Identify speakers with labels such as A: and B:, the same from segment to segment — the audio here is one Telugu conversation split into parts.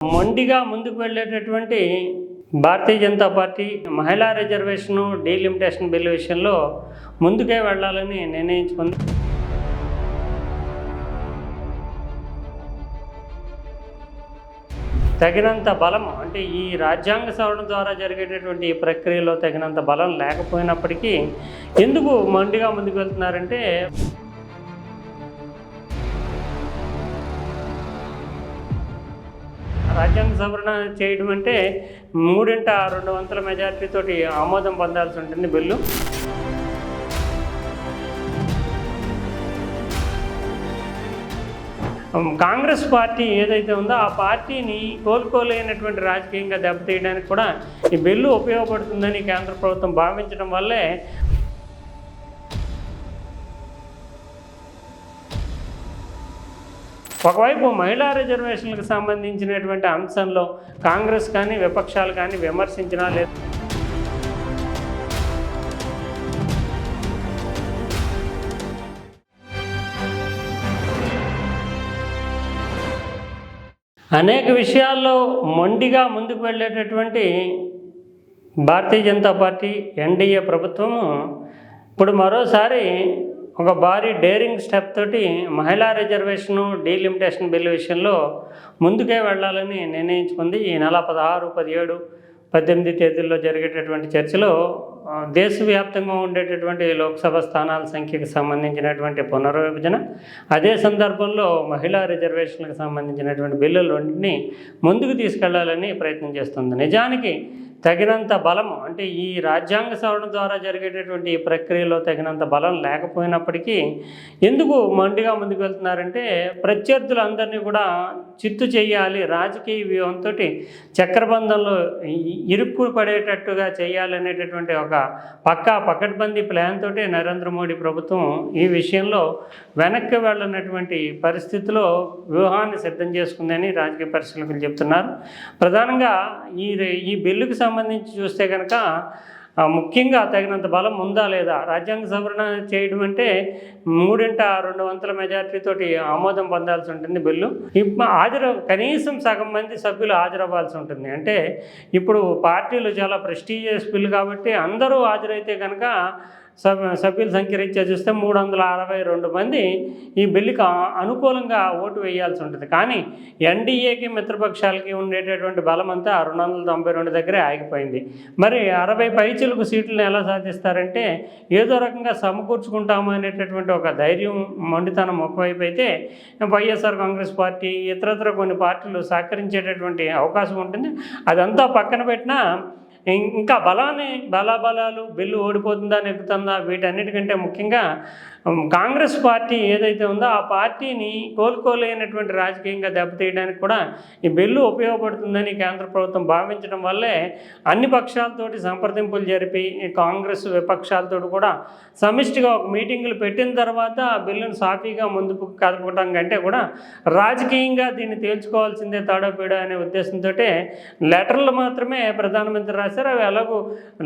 A: మొండిగా ముందుకు వెళ్ళేటటువంటి భారతీయ జనతా పార్టీ మహిళా రిజర్వేషను డీలిమిటేషన్ బిల్లు విషయంలో ముందుకే వెళ్ళాలని నిర్ణయించుకుంది. తగినంత బలం అంటే ఈ రాజ్యాంగ సవరణ ద్వారా జరిగేటటువంటి ఈ ప్రక్రియలో తగినంత బలం లేకపోయినప్పటికీ ఎందుకు మొండిగా ముందుకు వెళ్తున్నారంటే, రాజ్యాంగ సవరణ చేయడం అంటే 3/2 మెజారిటీతోటి ఆమోదం పొందాల్సి ఉంటుంది బిల్లు. కాంగ్రెస్ పార్టీ ఏదైతే ఉందో ఆ పార్టీని కోలుకోలేనటువంటి రాజకీయంగా దెబ్బతీయడానికి కూడా ఈ బిల్లు ఉపయోగపడుతుందని కేంద్ర ప్రభుత్వం భావించడం వల్లే ఒకవైపు మహిళా రిజర్వేషన్లకు సంబంధించినటువంటి అంశంలో కాంగ్రెస్ కానీ విపక్షాలు కానీ విమర్శించినా లేదు. అనేక విషయాల్లో మొండిగా ముందుకు వెళ్ళేటటువంటి భారతీయ జనతా పార్టీ ఎన్డీఏ ప్రభుత్వము ఇప్పుడు మరోసారి ఒక భారీ డేరింగ్ స్టెప్ తోటి మహిళా రిజర్వేషను డీలిమిటేషన్ బిల్లు విషయంలో ముందుకే వెళ్ళాలని నిర్ణయించుకుంది. ఈ నెల 16, 17, 18 తేదీల్లో జరిగేటటువంటి చర్చలో దేశవ్యాప్తంగా ఉండేటటువంటి లోక్సభ స్థానాల సంఖ్యకు సంబంధించినటువంటి పునర్విభజన, అదే సందర్భంలో మహిళా రిజర్వేషన్లకు సంబంధించినటువంటి బిల్లులన్నింటినీ ముందుకు తీసుకెళ్లాలని ప్రయత్నం చేస్తుంది. నిజానికి తగినంత బలము అంటే ఈ రాజ్యాంగ సవరణ ద్వారా జరిగేటటువంటి ఈ ప్రక్రియలో తగినంత బలం లేకపోయినప్పటికీ ఎందుకు మొండిగా ముందుకు వెళ్తున్నారంటే, ప్రత్యర్థులందరినీ కూడా చిత్తు చేయాలి, రాజకీయ వ్యూహంతో చక్రబంధంలో ఇరుక్కు పడేటట్టుగా చేయాలనేటటువంటి ఒక పకడ్బందీ ప్లాన్ తోటి నరేంద్ర మోడీ ప్రభుత్వం ఈ విషయంలో వెనక్కి వెళ్ళినటువంటి పరిస్థితిలో వ్యూహాన్ని సిద్ధం చేసుకుందని రాజకీయ పరిశీలకులు చెప్తున్నారు. ప్రధానంగా ఈ బిల్లుకు సంబంధించి చూస్తే కనుక ముఖ్యంగా తగినంత బలం ఉందా లేదా, రాజ్యాంగ సవరణ చేయడం అంటే 3/2 మెజారిటీతోటి ఆమోదం పొందాల్సి ఉంటుంది బిల్లు. కనీసం సగం మంది సభ్యులు హాజరవ్వాల్సి ఉంటుంది. అంటే ఇప్పుడు పార్టీలు చాలా ప్రెస్టీజియస్ బిల్లు కాబట్టి అందరూ హాజరైతే కనుక సభ్యుల సంఖ్య రీత్యా చూస్తే 362 మంది ఈ బిల్లుకి అనుకూలంగా ఓటు వేయాల్సి ఉంటుంది. కానీ ఎన్డీఏకి మిత్రపక్షాలకి ఉండేటటువంటి బలం అంతా 292 దగ్గరే ఆగిపోయింది. మరి 60 పైచిలకు సీట్లను ఎలా సాధిస్తారంటే, ఏదో రకంగా సమకూర్చుకుంటాము అనేటటువంటి ఒక ధైర్యం, మొండితనం ఒకవైపు అయితే, వైఎస్ఆర్ కాంగ్రెస్ పార్టీ ఇతరత్ర కొన్ని పార్టీలు సహకరించేటటువంటి అవకాశం ఉంటుంది. అదంతా పక్కన పెట్టినా ఇంకా బలాలు బిల్లు ఓడిపోతుందా నెగ్గుతుందా వీటన్నిటికంటే ముఖ్యంగా కాంగ్రెస్ పార్టీ ఏదైతే ఉందో ఆ పార్టీని కోలుకోలేనటువంటి రాజకీయంగా దెబ్బతీయడానికి కూడా ఈ బిల్లు ఉపయోగపడుతుందని కేంద్ర ప్రభుత్వం భావించడం వల్లే అన్ని పక్షాలతోటి సంప్రదింపులు జరిపి కాంగ్రెస్ విపక్షాలతో కూడా సమిష్టిగా ఒక మీటింగులు పెట్టిన తర్వాత ఆ బిల్లును సాఫీగా ముందుకు కదపడం కంటే కూడా రాజకీయంగా దీన్ని తేల్చుకోవాల్సిందే తాడోపేడో అనే ఉద్దేశంతో లెటర్లు మాత్రమే ప్రధానమంత్రి రాశారు. అవి ఎలాగూ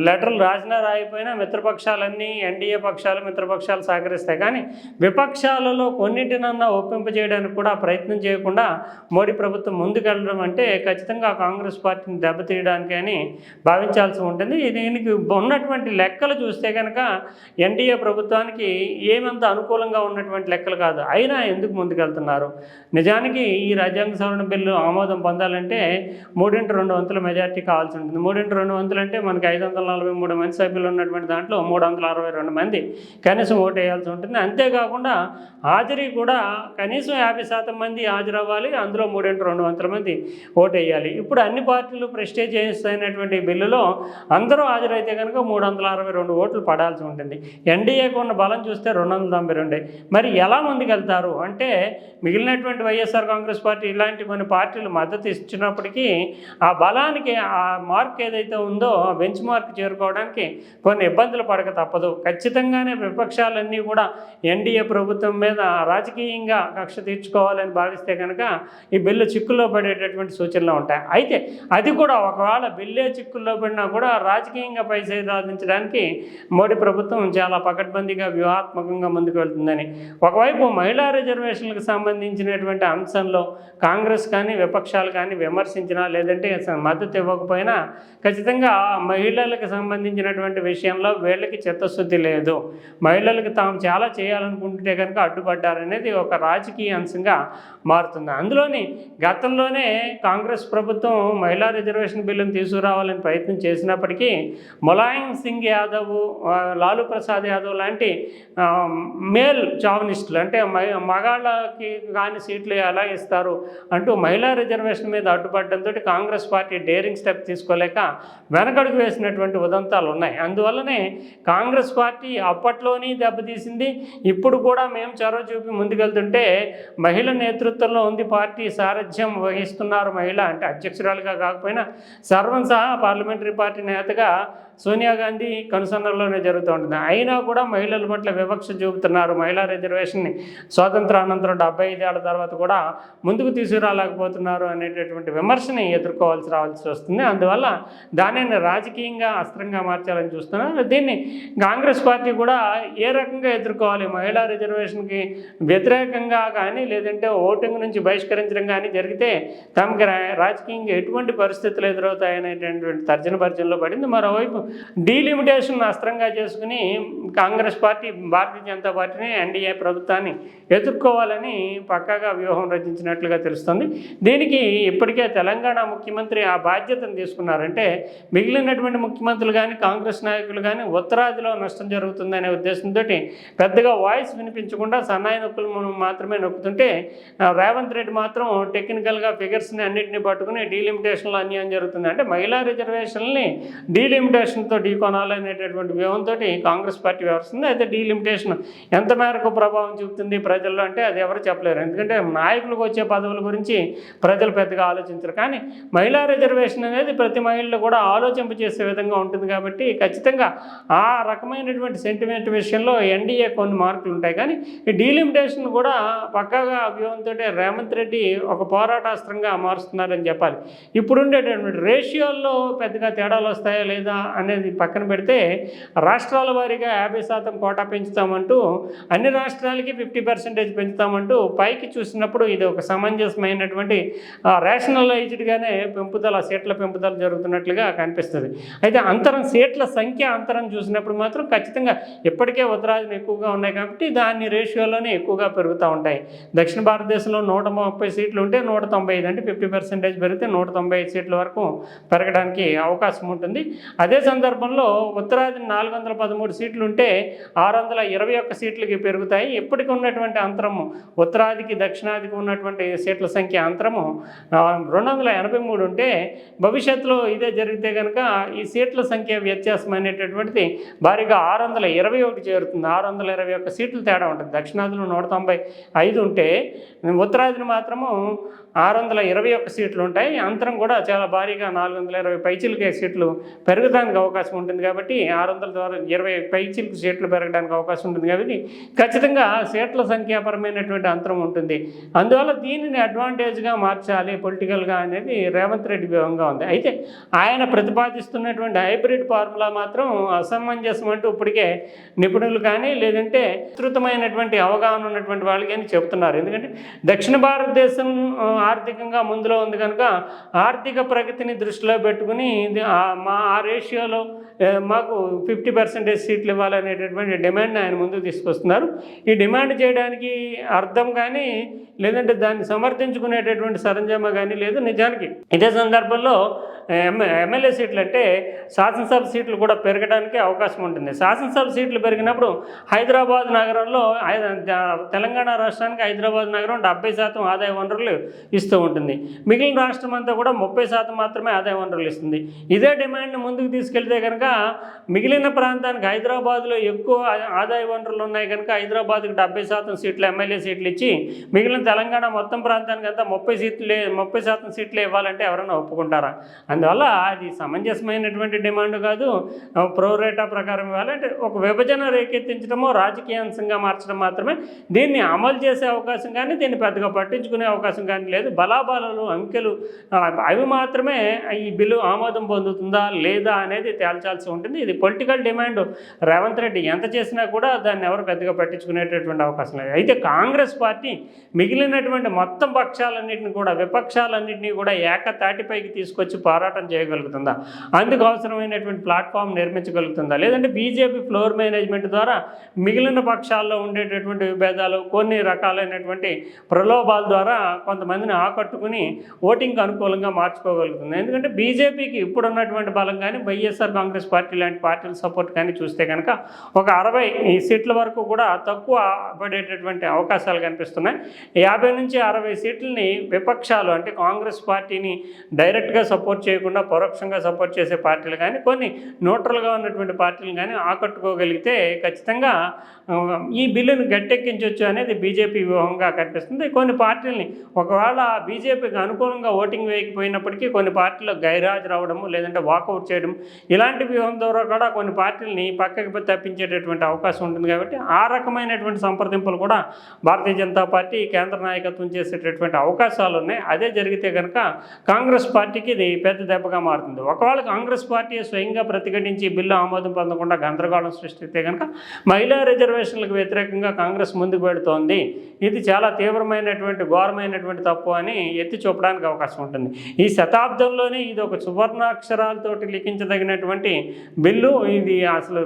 A: లెటర్లు రాసినా రాయిపోయినా మిత్రపక్షాలన్నీ ఎన్డీఏ పక్షాలు మిత్రపక్షాలు సహకరిస్తాయి. కానీ విపక్షాలలో కొన్నింటినన్నా ఒప్పింపజేయడానికి కూడా ప్రయత్నం చేయకుండా మోడీ ప్రభుత్వం ముందుకెళ్ళడం అంటే ఖచ్చితంగా కాంగ్రెస్ పార్టీని దెబ్బతీయడానికి అని భావించాల్సి ఉంటుంది. దీనికి ఉన్నటువంటి లెక్కలు చూస్తే కనుక ఎన్డీఏ ప్రభుత్వానికి ఏమంత అనుకూలంగా ఉన్నటువంటి లెక్కలు కాదు. అయినా ఎందుకు ముందుకెళ్తున్నారు? నిజానికి ఈ రాజ్యాంగ సవరణ బిల్లు ఆమోదం పొందాలంటే 3/2 మెజారిటీ కావాల్సి ఉంటుంది. 3/2 అంటే మనకి 543 మంది సభ్యులు ఉన్నటువంటి దాంట్లో 362 మంది కనీసం ఓటు వేయాల్సి ఉంటుంది. అంతేకాకుండా హాజరీ కూడా కనీసం 50% మంది హాజరవ్వాలి. అందులో 3/2 మంది ఓటు వేయాలి. ఇప్పుడు అన్ని పార్టీలు ప్రెస్టేజియస్ అయినటువంటి బిల్లులో అందరూ హాజరైతే కనుక 362 ఓట్లు పడాల్సి ఉంటుంది. ఎన్డీఏకు ఉన్న బలం చూస్తే 292. మరి ఎలా ముందుకెళ్తారు అంటే, మిగిలినటువంటి వైఎస్ఆర్ కాంగ్రెస్ పార్టీ ఇలాంటి కొన్ని పార్టీలు మద్దతు ఇచ్చినప్పటికీ ఆ బలానికి ఆ మార్క్ ఏదైతే ఉందో ఆ బెంచ్ మార్క్ చేరుకోవడానికి కొన్ని ఇబ్బందులు పడక తప్పదు. ఖచ్చితంగానే విపక్షాలన్నీ కూడా ఎన్డీఏ ప్రభుత్వం మీద రాజకీయంగా కక్ష తీర్చుకోవాలని భావిస్తే కనుక ఈ బిల్లు చిక్కుల్లో పడేటటువంటి సూచనలు ఉంటాయి. అయితే అది కూడా ఒకవేళ బిల్లే చిక్కుల్లో పడినా కూడా రాజకీయంగా పైసే సాధించడానికి మోడీ ప్రభుత్వం చాలా పకడ్బందీగా వ్యూహాత్మకంగా ముందుకు వెళ్తుందని. ఒకవైపు మహిళా రిజర్వేషన్లకు సంబంధించినటువంటి అంశంలో కాంగ్రెస్ కానీ విపక్షాలు కానీ విమర్శించినా లేదంటే మద్దతు ఇవ్వకపోయినా ఖచ్చితంగా మహిళలకు సంబంధించినటువంటి విషయంలో వీళ్ళకి చిత్తశుద్ధి లేదు, మహిళలకు తాము చాలా చేయాలనుకుంటే కనుక అడ్డుపడ్డారనేది ఒక రాజకీయ అంశంగా మారుతుంది. అందులోని గతంలోనే కాంగ్రెస్ ప్రభుత్వం మహిళా రిజర్వేషన్ బిల్లును తీసుకురావాలని ప్రయత్నం చేసినప్పటికీ ములాయం సింగ్ యాదవ్, లాలూ ప్రసాద్ యాదవ్ లాంటి మేల్ చావనిస్టులు అంటే మగాళ్ళకి కాని సీట్లు ఎలా ఇస్తారు అంటూ మహిళా రిజర్వేషన్ మీద అడ్డుపడడంతో కాంగ్రెస్ పార్టీ డేరింగ్ స్టెప్ తీసుకోలేక వెనకడుగు వేసినటువంటి ఉదంతాలు ఉన్నాయి. అందువల్లనే కాంగ్రెస్ పార్టీ అప్పట్లోని దెబ్బతీసింది, ఇప్పుడు కూడా మేము చొరవ చూపి ముందుకెళ్తుంటే మహిళ నేతృత్వంలో ఉంది పార్టీ, సారథ్యం వహిస్తున్నారు మహిళ అంటే అధ్యక్షురాలుగా కాకపోయినా సర్వం సహా పార్లమెంటరీ పార్టీ నేతగా సోనియా గాంధీ కనుసన్నల్లోనే జరుగుతూ ఉంటుంది. అయినా కూడా మహిళల పట్ల వివక్ష చూపుతున్నారు, మహిళా రిజర్వేషన్ని స్వాతంత్రానంతరం 75 ఏళ్ల తర్వాత కూడా ముందుకు తీసుకురాలేకపోతున్నారు అనేటటువంటి విమర్శని రావాల్సి వస్తుంది. అందువల్ల దానిని రాజకీయంగా అస్త్రంగా మార్చాలని చూస్తున్నారు. దీన్ని కాంగ్రెస్ పార్టీ కూడా ఏ రకంగా ఎదుర్కోవాలి, మహిళా రిజర్వేషన్కి వ్యతిరేకంగా కానీ లేదంటే ఓటింగ్ నుంచి బహిష్కరించడం కానీ జరిగితే తమకి రాజకీయంగా ఎటువంటి పరిస్థితులు ఎదురవుతాయనేటటువంటి తర్జన భర్జనలో పడింది. మరోవైపు డీలిమిటేషన్ అస్త్రంగా చేసుకుని కాంగ్రెస్ పార్టీ భారతీయ జనతా పార్టీని ఎన్డీఏ ప్రభుత్వాన్ని ఎదుర్కోవాలని పక్కాగా వ్యూహం రచించినట్లుగా తెలుస్తుంది. దీనికి ఇప్పటికే తెలంగాణ ముఖ్యమంత్రి ఆ బాధ్యతను తీసుకున్నారంటే మిగిలినటువంటి ముఖ్యమంత్రులు కానీ కాంగ్రెస్ నాయకులు కానీ ఉత్తరాదిలో నష్టం జరుగుతుందనే ఉద్దేశంతో పెద్దగా వాయిస్ వినిపించకుండా సన్నాయి నొక్కులు మాత్రమే నొక్కుతుంటే రేవంత్ రెడ్డి మాత్రం టెక్నికల్గా ఫిగర్స్ని అన్నింటినీ పట్టుకుని డీలిమిటేషన్లో అన్యాయం జరుగుతుంది అంటే మహిళా రిజర్వేషన్ని డీలిమిటేషన్తో ఢీకొనాలనేటటువంటి వ్యూహంతో కాంగ్రెస్ పార్టీ వ్యవహరిస్తుంది. అయితే డీలిమిటేషన్ ఎంత మేరకు ప్రభావం చూపుతుంది ప్రజల్లో అంటే అది ఎవరు చెప్పలేరు, ఎందుకంటే నాయకులకు వచ్చే పదవుల గురించి ప్రజలు పెద్దగా ఆలోచించరు. కానీ మహిళా రిజర్వేషన్ అనేది ప్రతి మహిళలు కూడా ఆలోచింపజేసే విధంగా ఉంటుంది కాబట్టి ఖచ్చితంగా ఆ రకమైనటువంటి సెంటిమెంట్ విషయంలో ఎన్డీఏ కొన్ని మార్కులు ఉంటాయి. కానీ ఈ డీలిమిటేషన్ కూడా పక్కాగా వ్యూహంతో రేవంత్ రెడ్డి ఒక పోరాటాస్త్రంగా మారుస్తున్నారని చెప్పాలి. ఇప్పుడుండేటటువంటి రేషియోల్లో పెద్దగా తేడాలు వస్తాయా లేదా అనేది పక్కన పెడితే రాష్ట్రాల వారీగా 50% కోటా పెంచుతామంటూ అన్ని రాష్ట్రాలకి 50% పెంచుతామంటూ పైకి చూసినప్పుడు ఇది ఒక సమంజసమైనటువంటి రేషనలైజ్డ్గానే పెంపుదల సీట్ల పెంపుదల జరుగుతున్నట్లుగా కనిపిస్తుంది. అయితే సీట్ల సంఖ్య అంతరం చూసినప్పుడు మాత్రం ఖచ్చితంగా ఇప్పటికే ఉత్తరాదిని ఎక్కువగా ఉన్నాయి కాబట్టి దాని రేషియోలోనే ఎక్కువగా పెరుగుతూ ఉంటాయి. దక్షిణ భారతదేశంలో 130 సీట్లు ఉంటే 195 అంటే 50% పెరిగితే 195 సీట్ల వరకు పెరగడానికి అవకాశం ఉంటుంది. అదే సందర్భంలో ఉత్తరాది 413 సీట్లు ఉంటే 621 సీట్లకి పెరుగుతాయి. ఇప్పటికి ఉన్నటువంటి అంతరము ఉత్తరాదికి దక్షిణాదికి ఉన్నటువంటి సీట్ల సంఖ్య అంతరము 283 ఉంటే భవిష్యత్తులో ఇదే జరిగితే కనుక ఈ సీట్ల సంఖ్య వ్యత్యాసం అనేటటువంటిది భారీగా 621 చేరుతుంది. 621 సీట్లు తేడా ఉంటుంది. దక్షిణాదిలో 195 ఉంటే ఉత్తరాదిని మాత్రము 621 సీట్లు ఉంటాయి. అంతరం కూడా చాలా భారీగా 420 పైచిలకే సీట్లు పెరగడానికి అవకాశం ఉంటుంది కాబట్టి 620 పైచిలకు సీట్లు పెరగడానికి అవకాశం ఉంటుంది కాబట్టి ఖచ్చితంగా సీట్ల సంఖ్యాపరమైనటువంటి అంతరం ఉంటుంది. అందువల్ల దీనిని అడ్వాంటేజ్గా మార్చాలి పొలిటికల్గా అనేది రేవంత్ రెడ్డి వ్యూహంగా ఉంది. అయితే ఆయన ప్రతిపాదిస్తున్నటువంటి హైబ్రిడ్ ఫార్ములా మాత్రం అసమంజసం అంటూ ఇప్పటికే నిపుణులు కానీ లేదంటే విస్తృతమైనటువంటి అవగాహన ఉన్నటువంటి వాళ్ళు కానీ చెబుతున్నారు. ఎందుకంటే దక్షిణ భారతదేశం ఆర్థికంగా ముందులో ఉంది కనుక ఆర్థిక ప్రగతిని దృష్టిలో పెట్టుకుని ఆ రేషియోలో మాకు 50% సీట్లు ఇవ్వాలనేటటువంటి డిమాండ్ని ఆయన ముందుకు తీసుకొస్తున్నారు. ఈ డిమాండ్ చేయడానికి అర్థం కానీ లేదంటే దాన్ని సమర్థించుకునేటటువంటి సరంజామా కానీ లేదు. నిజానికి ఇదే సందర్భంలో ఎమ్మెల్యే సీట్లు అంటే శాసనసభ సీట్లు కూడా పెరగడానికి అవకాశం ఉంటుంది. శాసనసభ సీట్లు పెరిగినప్పుడు హైదరాబాద్ నగరంలో తెలంగాణ రాష్ట్రానికి హైదరాబాద్ నగరం 70% ఆదాయ వనరులు ఇస్తూ ఉంటుంది. మిగిలిన రాష్ట్రం అంతా కూడా 30% మాత్రమే ఆదాయ వనరులు ఇస్తుంది. ఇదే డిమాండ్ని ముందుకు తీసుకెళ్తే కనుక మిగిలిన ప్రాంతానికి హైదరాబాద్లో ఎక్కువ ఆదాయ వనరులు ఉన్నాయి కనుక హైదరాబాద్కి 70% సీట్లు ఎమ్మెల్యే సీట్లు ఇచ్చి మిగిలిన తెలంగాణ మొత్తం ప్రాంతానికి అంతా 30% సీట్లే ఇవ్వాలంటే ఎవరైనా ఒప్పుకుంటారా? అందువల్ల అది సమంజసమైనటువంటి డిమాండ్ కాదు. ప్రోరేటా ప్రకారం ఇవ్వాలంటే ఒక విభజన రేకెత్తించడమో రాజకీయాంశంగా మార్చడం మాత్రమే. దీన్ని అమలు చేసే అవకాశం కానీ దీన్ని పెద్దగా పట్టించుకునే అవకాశం కానీ లేదు. బలాబలాలు అంకెలు అవి మాత్రమే ఈ బిల్లు ఆమోదం పొందుతుందా లేదా అనేది తేల్చాల్సి ఉంటుంది. ఇది పొలిటికల్ డిమాండ్. రేవంత్ రెడ్డి ఎంత చేసినా కూడా దాన్ని ఎవరు పెద్దగా పట్టించుకునేటటువంటి అవకాశం లేదు. అయితే కాంగ్రెస్ పార్టీ మిగిలినటువంటి మొత్తం పక్షాలన్నింటినీ కూడా విపక్షాలన్నింటినీ కూడా ఏకతాటిపైకి తీసుకొచ్చి పోరాటం చేయగలుగుతుందా, అందుకు అవసరమైనటువంటి ప్లాట్ఫామ్ నిర్మించగలుగుతుందా, లేదంటే బీజేపీ ఫ్లోర్ మేనేజ్మెంట్ ద్వారా మిగిలిన పక్షాల్లో ఉండేటటువంటి విభేదాలు కొన్ని రకాలైనటువంటి ప్రలోభాల ద్వారా కొంతమందిని ఆకట్టుకుని ఓటింగ్కి అనుకూలంగా మార్చుకోగలుగుతుంది. ఎందుకంటే బీజేపీకి ఇప్పుడున్నటువంటి బలం కానీ వైఎస్ఆర్ కాంగ్రెస్ పార్టీ లాంటి పార్టీల సపోర్ట్ కానీ చూస్తే కనుక ఒక 60 సీట్ల వరకు కూడా తక్కువ పడేటటువంటి అవకాశాలు కనిపిస్తున్నాయి. 50 నుంచి 60 సీట్లని విపక్షాలు అంటే కాంగ్రెస్ పార్టీని డైరెక్ట్గా సపోర్ట్ చేయకుండా పరోక్షంగా సపోర్ట్ చేసే పార్టీలు కానీ కొన్ని న్యూట్రల్గా ఉన్నటువంటి పార్టీలు కానీ ఆకట్టుకోగలిగితే ఖచ్చితంగా ఈ బిల్లును గట్టెక్కించవచ్చు అనేది బీజేపీ వ్యూహంగా కనిపిస్తుంది. కొన్ని పార్టీలని ఒకవేళ బీజేపీకి అనుకూలంగా ఓటింగ్ వేయకపోయినప్పటికీ కొన్ని పార్టీలు గైరాజు రావడము లేదంటే వాకౌట్ చేయడం ఇలాంటి వ్యూహం ద్వారా కూడా కొన్ని పార్టీలని పక్కకి తప్పించేటటువంటి అవకాశం ఉంటుంది. కాబట్టి ఆ రకమైనటువంటి సంప్రదింపులు కూడా భారతీయ జనతా పార్టీ కేంద్ర నాయకత్వం చేసేటటువంటి అవకాశాలు ఉన్నాయి. అదే జరిగితే కనుక కాంగ్రెస్ పార్టీకి ఇది పెద్ద దెబ్బగా మారుతుంది. ఒకవేళ కాంగ్రెస్ పార్టీ స్వయంగా ప్రతిఘటించి బిల్లు ఆమోదం పొందకుండా గందరగోళం సృష్టిస్తే కనుక మహిళా రిజర్వేషన్లకు వ్యతిరేకంగా కాంగ్రెస్ ముందుకు పెడుతోంది, ఇది చాలా తీవ్రమైనటువంటి ఘోరమైనటువంటి తప్పు అని ఎత్తి చూపడానికి అవకాశం ఉంటుంది. ఈ శతాబ్దంలోనే ఇది ఒక సువర్ణాక్షరాలతోటి లిఖించదగినటువంటి బిల్లు. ఇది అసలు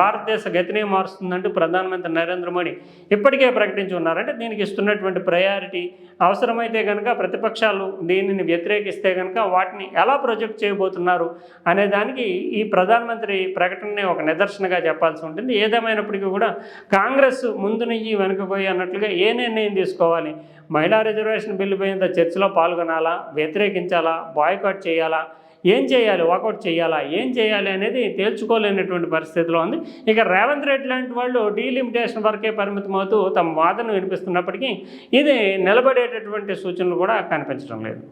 A: భారతదేశ గతినే మారుస్తుందంటూ ప్రధానమంత్రి నరేంద్ర మోడీ ఇప్పటికే ప్రకటించి ఉన్నారంటే దీనికి ఇస్తున్నటువంటి ప్రయారిటీ అవసరమైతే కనుక ప్రతిపక్షాలు దీనిని వ్యతిరేకిస్తే కనుక వాటిని ఎలా ప్రొజెక్ట్ చేయబోతున్నారు అనే దానికి ఈ ప్రధానమంత్రి ప్రకటననే ఒక నిదర్శనగా చెప్పాల్సి ఉంటుంది. ఏదేమైనప్పటికీ కూడా కాంగ్రెస్ ముందు నుంచి వెనుకపోయి అన్నట్లుగా ఏ నిర్ణయం తీసుకోవాలి, మహిళా రిజర్వేషన్ బిల్లు పైన చర్చలో పాల్గొనాలా, వ్యతిరేకించాలా, బాయ్కాట్ చేయాలా, ఏం చేయాలి, వాకౌట్ చేయాలా, ఏం చేయాలి అనేది తేల్చుకోలేనటువంటి పరిస్థితిలో ఉంది. ఇక రేవంత్ రెడ్డి లాంటి వాళ్ళు డీలిమిటేషన్ వరకే పరిమితమవుతూ తమ వాదన వినిపిస్తున్నప్పటికీ ఇది నిలబడేటటువంటి సూచనలు కూడా కనిపించడం లేదు.